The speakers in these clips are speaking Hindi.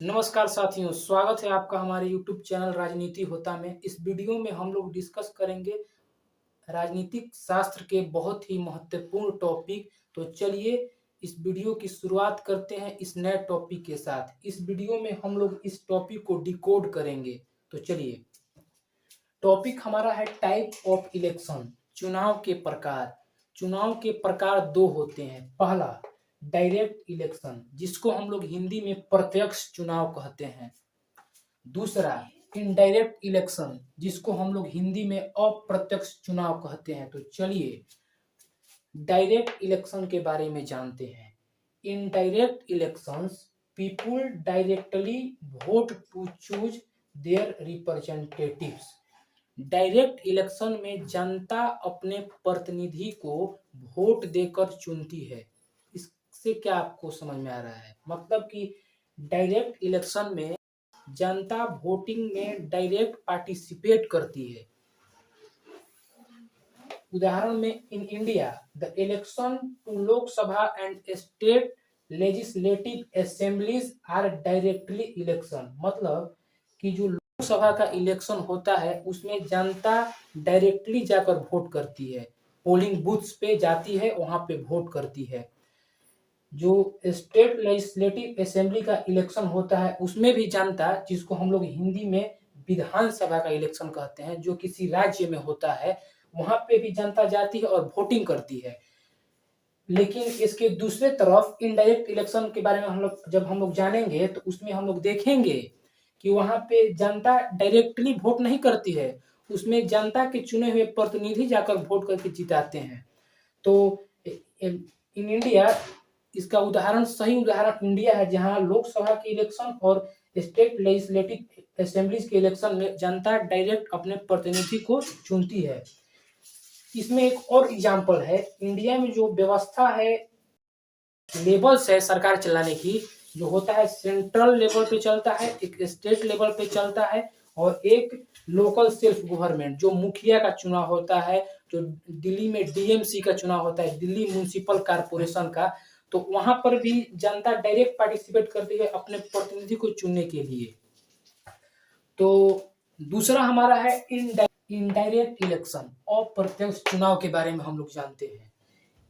नमस्कार साथियों, स्वागत है आपका हमारे YouTube चैनल राजनीति होता में। इस वीडियो में हम लोग डिस्कस करेंगे राजनीतिक शास्त्र के बहुत ही महत्वपूर्ण टॉपिक। तो चलिए इस वीडियो की शुरुआत करते हैं इस नए टॉपिक के साथ। इस वीडियो में हम लोग इस टॉपिक को डिकोड करेंगे। तो चलिए, टॉपिक हमारा है टाइप ऑफ इलेक्शन, चुनाव के प्रकार। चुनाव के प्रकार दो होते हैं। पहला डायरेक्ट इलेक्शन, जिसको हम लोग हिंदी में प्रत्यक्ष चुनाव कहते हैं। दूसरा इनडायरेक्ट इलेक्शन, जिसको हम लोग हिंदी में अप्रत्यक्ष चुनाव कहते हैं। तो चलिए डायरेक्ट इलेक्शन के बारे में जानते हैं। Indirect elections, people directly vote to choose their representatives. Direct election में जनता अपने प्रतिनिधि को वोट देकर चुनती है। इससे क्या आपको समझ में आ रहा है? मतलब कि डायरेक्ट इलेक्शन में जनता वोटिंग में डायरेक्ट पार्टिसिपेट करती है। उदाहरण में, in India the election to Lok Sabha and state legislative assemblies are directly election. मतलब कि जो लोकसभा का इलेक्शन होता है उसमें जनता डायरेक्टली जाकर वोट करती है, पोलिंग बूथ्स पे जाती है, वहां पे वोट करती है। जो स्टेट लेजिस्लेटिव असेंबली का इलेक्शन होता है उसमें भी जनता, जिसको हम लोग हिंदी में विधानसभा का इलेक्शन कहते हैं, जो किसी राज्य में होता है, वहां पे भी जनता जाती है और वोटिंग करती है। लेकिन इसके दूसरे तरफ इनडायरेक्ट इलेक्शन के बारे में जब हम लोग जानेंगे तो उसमें हम लोग देखेंगे कि वहां पे जनता डायरेक्टली वोट नहीं करती है, उसमें जनता के चुने हुए प्रतिनिधि जाकर वोट करके जिताते हैं। तो इन इंडिया, इसका उदाहरण, सही उदाहरण इंडिया है, जहां लोकसभा के इलेक्शन और स्टेट लेजिस्लेटिव असेंबलीज के इलेक्शन में जनता डायरेक्ट अपने प्रतिनिधि को चुनती है। इसमें एक और एग्जांपल है। इंडिया में जो व्यवस्था है, लेवल्स है सरकार चलाने की, जो होता है सेंट्रल लेवल पे चलता है, एक स्टेट लेवल पे चलता है और एक लोकल सेल्फ गवर्नमेंट, जो मुखिया का चुनाव होता है, जो दिल्ली में डीएमसी का चुनाव होता है, दिल्ली म्युनिसिपल कारपोरेशन का। तो वहां पर भी जनता डायरेक्ट पार्टिसिपेट करती है अपने प्रतिनिधि को चुनने के लिए। तो दूसरा हमारा है इनडायरेक्ट इलेक्शन, अप्रत्यक्ष चुनाव के बारे में हम लोग जानते हैं।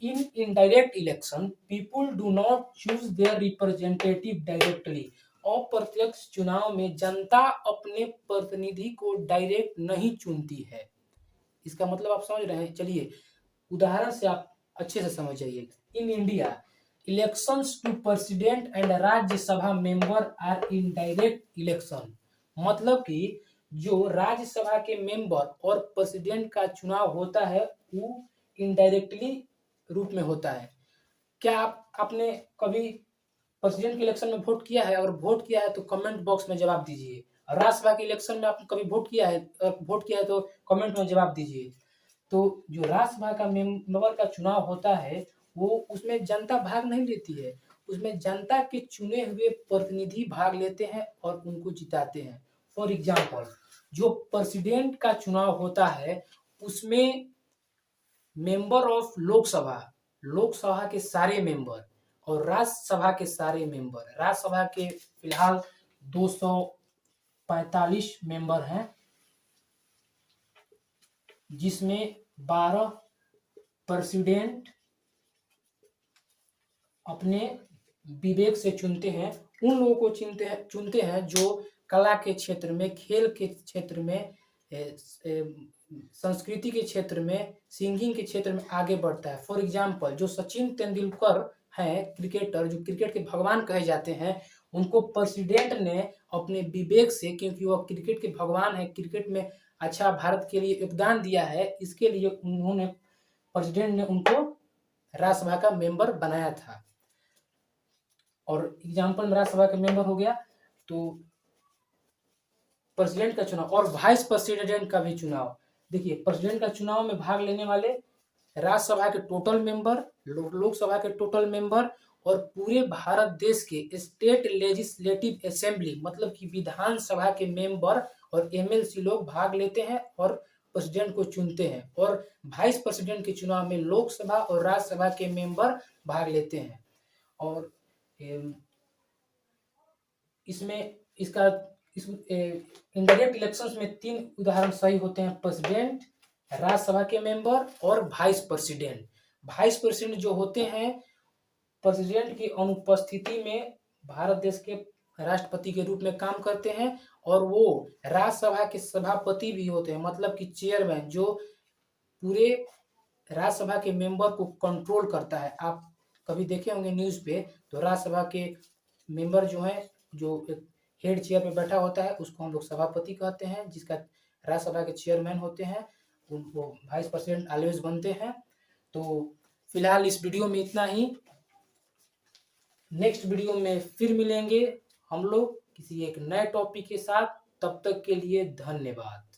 In indirect election, people do not choose their representative directly. अप्रत्यक्ष चुनाव में जनता अपने प्रतिनिधि को डायरेक्ट नहीं चुनती है। इसका मतलब आप समझ रहे हैं? चलिए उदाहरण से आप अच्छे से समझ जाइए। In India, elections to president and Rajya Sabha member are indirect election. मतलब कि जो राज्यसभा के मेंबर और प्रेसिडेंट का चुनाव होता है वो इनडायरेक्टली रूप में होता है। क्या आपने कभी प्रेसिडेंट के इलेक्शन में वोट किया है? अगर वोट किया है तो कमेंट बॉक्स में जवाब दीजिए। और राज्यसभा के इलेक्शन में आपने कभी वोट किया है? वोट किया है तो कमेंट में जवाब दीजिए। तो जो राज्यसभा का मेंबर का चुनाव होता है वो, उसमें जनता भाग नहीं लेती है, उसमें जनता के चुने हुए प्रतिनिधि भाग लेते हैं और उनको जिताते हैं। फॉर एग्जाम्पल, जो प्रेसिडेंट का चुनाव होता है उसमें मेंबर ऑफ लोकसभा, लोकसभा के सारे मेंबर और राज्यसभा के सारे मेंबर, राज्यसभा के फिलहाल 245 मेंबर हैं, जिसमें 12 प्रेसिडेंट अपने विवेक से चुनते हैं। उन लोगों को चुनते हैं जो कला के क्षेत्र में, खेल के क्षेत्र में, संस्कृति के क्षेत्र में, सिंगिंग के क्षेत्र में आगे बढ़ता है। फॉर एग्जाम्पल, जो सचिन तेंदुलकर हैं क्रिकेटर, जो क्रिकेट के भगवान कहे जाते हैं, उनको प्रेसिडेंट ने अपने विवेक से, क्योंकि वो क्रिकेट के भगवान है, क्रिकेट में अच्छा भारत के लिए योगदान दिया है, इसके लिए उन्होंने, प्रेसिडेंट ने उनको राज्यसभा का मेंबर बनाया था। और एग्जाम्पल में राज्यसभा का मेंबर हो गया। तो प्रेसिडेंट का चुनाव और वाइस प्रेसिडेंट का भी चुनाव। देखिए, प्रेसिडेंट का चुनाव में भाग लेने वाले राज्यसभा के टोटल मेंबर, लोकसभा के टोटल मेंबर और पूरे भारत देश के स्टेट लेजिस्लेटिव असेंबली, मतलब कि विधानसभा के मेंबर और एमएलसी लोग भाग लेते हैं और प्रेसिडेंट को चुनते हैं। और वाइस प्रेसिडेंट के चुनाव में लोकसभा और राज्यसभा के मेंबर भाग लेते हैं। और इसमें इसका इस इनडायरेक्ट इलेक्शंस में 3 उदाहरण सही होते हैं, प्रेसिडेंट, राज्यसभा के मेंबर और वाइस प्रेसिडेंट। वाइस प्रेसिडेंट जो होते हैं प्रेसिडेंट की अनुपस्थिति में भारत देश के राष्ट्रपति के रूप में काम करते हैं, और वो राज्यसभा के सभापति भी होते हैं, मतलब कि चेयरमैन, जो पूरे राज्यसभा के मेंबर को कंट्रोल करता है। आप कभी देखे होंगे न्यूज़ पे, तो राज्यसभा के मेंबर जो है, जो एक हेड चेयर पे बैठा होता है, उसको हम लोग सभापति कहते हैं, जिसका राज्यसभा के चेयरमैन होते हैं उनको वाइस प्रेसिडेंट ऑलवेज बनते हैं। तो फिलहाल इस वीडियो में इतना ही। नेक्स्ट वीडियो में फिर मिलेंगे हम लोग किसी एक नए टॉपिक के साथ। तब तक के लिए धन्यवाद।